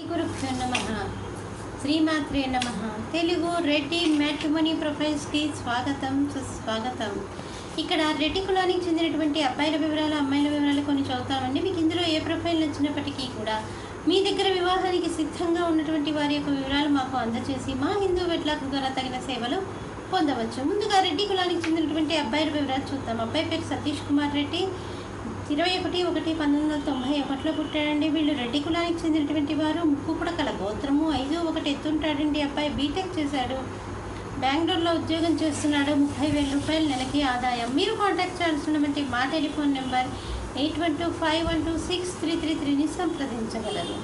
గురుభ్యో నమః. శ్రీమాత్రే నమః. తెలుగు రెడ్డి మ్యాట్రిమోనీ ప్రొఫైల్స్కి స్వాగతం, సుస్వాగతం. ఇక్కడ రెడ్డి కులానికి చెందినటువంటి అబ్బాయిల వివరాలు, అమ్మాయిల వివరాలు కొన్ని చదువుతామండి. మీకు ఇందులో ఏ ప్రొఫైల్ నచ్చినప్పటికీ కూడా మీ దగ్గర వివాహానికి సిద్ధంగా ఉన్నటువంటి వారి యొక్క వివరాలు మాకు అందజేసి మా హిందూ వెట్లాక్ ద్వారా తగిన సేవలు పొందవచ్చు. ముందుగా రెడ్డి కులానికి చెందినటువంటి అబ్బాయిల వివరాలు చూద్దాం. అబ్బాయి పేరు సతీష్ కుమార్ రెడ్డి, 21/1/1991 పుట్టాడండి. వీళ్ళు రెడ్డి కులానికి చెందినటువంటి వారు. ముక్కు పుడకల గోత్రము, 5'1" ఎత్తుంటాడండి. అబ్బాయి బీటెక్ చేశాడు, బెంగళూరులో ఉద్యోగం చేస్తున్నాడు. 30,000 రూపాయలు నెలకి ఆదాయం. మీరు కాంటాక్ట్ చేయాల్సినటువంటి మా టెలిఫోన్ నెంబర్ 8125126333ని సంప్రదించగలరు.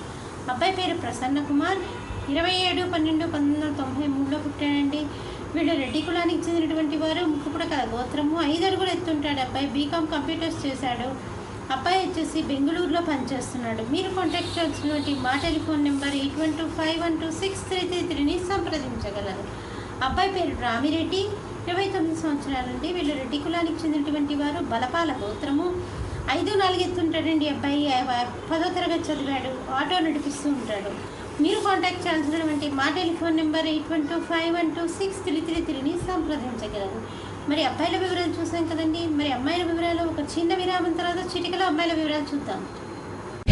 అబ్బాయి పేరు ప్రసన్న కుమార్, 27/12/1993 పుట్టాడండి. వీళ్ళు రెడ్డి కులానికి చెందినటువంటి వారు. ముక్కు పుడకల గోత్రము, 5 అడుగులు ఎత్తుంటాడు. అబ్బాయి బీకామ్ కంప్యూటర్స్ చేశాడు. అబ్బాయి వచ్చేసి బెంగళూరులో పనిచేస్తున్నాడు. మీరు కాంటాక్ట్ చేయాల్సినటువంటి మా టెలిఫోన్ నెంబర్ 8125126333ని సంప్రదించగలరు. అబ్బాయి పేరు రామిరెడ్డి, 29 సంవత్సరాలండి. వీళ్ళు రెడ్డి కులానికి చెందినటువంటి వారు. బలపాల గోత్రము, 5'4" ఎత్తుంటాడండి. అబ్బాయి 10వ తరగతి చదివాడు, ఆటో నడిపిస్తూ ఉంటాడు. మీరు కాంటాక్ట్ చేయాల్సినటువంటి మా టెలిఫోన్ నెంబర్ 8125126333ని సంప్రదించగలరు. మరి అబ్బాయిల వివరాలు చూసాం కదండి. మరి అమ్మాయిల వివరాలు ఒక చిన్న విరామం తర్వాత చిటికలో అమ్మాయిల వివరాలు చూద్దాం.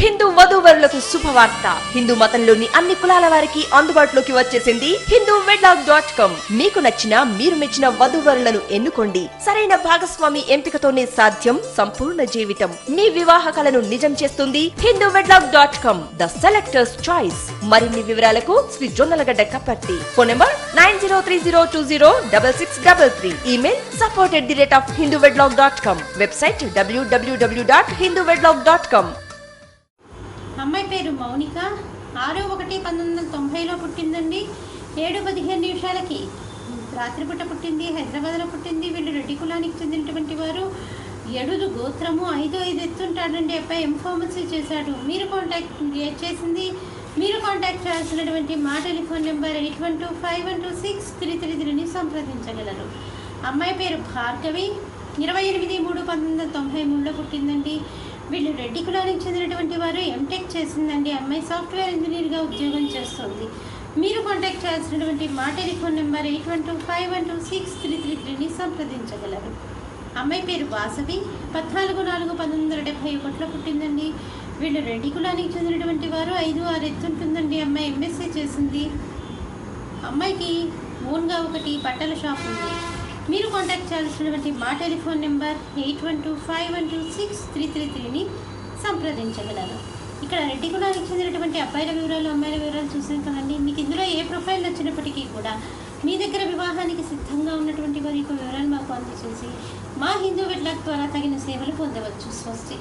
హిందూ వధూవరులకు శుభవార్త. హిందూ మతంలోని అన్ని కులాల వారికి అందుబాటులోకి వచ్చేసింది hinduwedlock.com. మీకు నచ్చిన, మీరు మెచ్చిన వధూవరులను ఎన్నుకోండి. సరైన భాగస్వామి ఎంపికతోనే సాధ్యం సంపూర్ణ జీవితం. మీ వివాహ కలను నిజం చేస్తుంది hinduwedlock.com, ద సెలెక్టర్స్ చాయిస్. మరిన్ని వివరాలకు Shri Jonnalagadda Kaparthi. Phone number 9030206633. Email support@hinduwedlock.com. Website www.hinduwedlock.com. అమ్మాయి పేరు మౌనిక, 6/1/1990 పుట్టిందండి. 7:15 రాత్రిపూట పుట్టింది. హైదరాబాద్లో పుట్టింది. వీళ్ళు రెడ్డి కులానికి చెందినటువంటి వారు. ఎడుదు గోత్రము, 5'5" ఎత్తుంటాడండి. అబ్బాయి ఎంఫార్మసీ చేశాడు. మీరు కాంటాక్ట్ చేయాల్సినటువంటి మా టెలిఫోన్ నెంబర్ 8125126333ని సంప్రదించగలరు. అమ్మాయి పేరు భార్గవి, 28/3/1993 పుట్టిందండి. వీళ్ళు రెడ్డి కులానికి చెందినటువంటి వారు. ఎంటెక్ చేసిందండి. అమ్మాయి సాఫ్ట్వేర్ ఇంజనీర్గా ఉద్యోగం చేస్తుంది. మీరు కాంటాక్ట్ చేయాల్సినటువంటి మా టెలిఫోన్ నెంబర్ 8125126333ని సంప్రదించగలరు. అమ్మాయి పేరు వాసవి, 14/4/1971 పుట్టిందండి. వీళ్ళు రెడ్డి కులానికి చెందినటువంటి వారు. 5'6" ఎత్తుంటుందండి. అమ్మాయి ఎంఎస్సీ చేసింది. అమ్మాయికి ఓన్గా ఒకటి బట్టల షాప్ ఉంది. మీరు కాంటాక్ట్ చేయాల్సినటువంటి మా టెలిఫోన్ నెంబర్ 8125126333ని సంప్రదించగలరు. ఇక్కడ రెడ్డి కులానికి చెందినటువంటి అబ్బాయిల వివరాలు, అమ్మాయిల వివరాలు చూసాం కదండి. మీకు ఇందులో ఏ ప్రొఫైల్ నచ్చినప్పటికీ కూడా మీ దగ్గర వివాహానికి సిద్ధంగా ఉన్నటువంటి వారి యొక్క వివరాలు మాకు అందజేసి మా హిందూ వెట్లాక్ ద్వారా తగిన సేవలు పొందవచ్చు. స్వస్తి.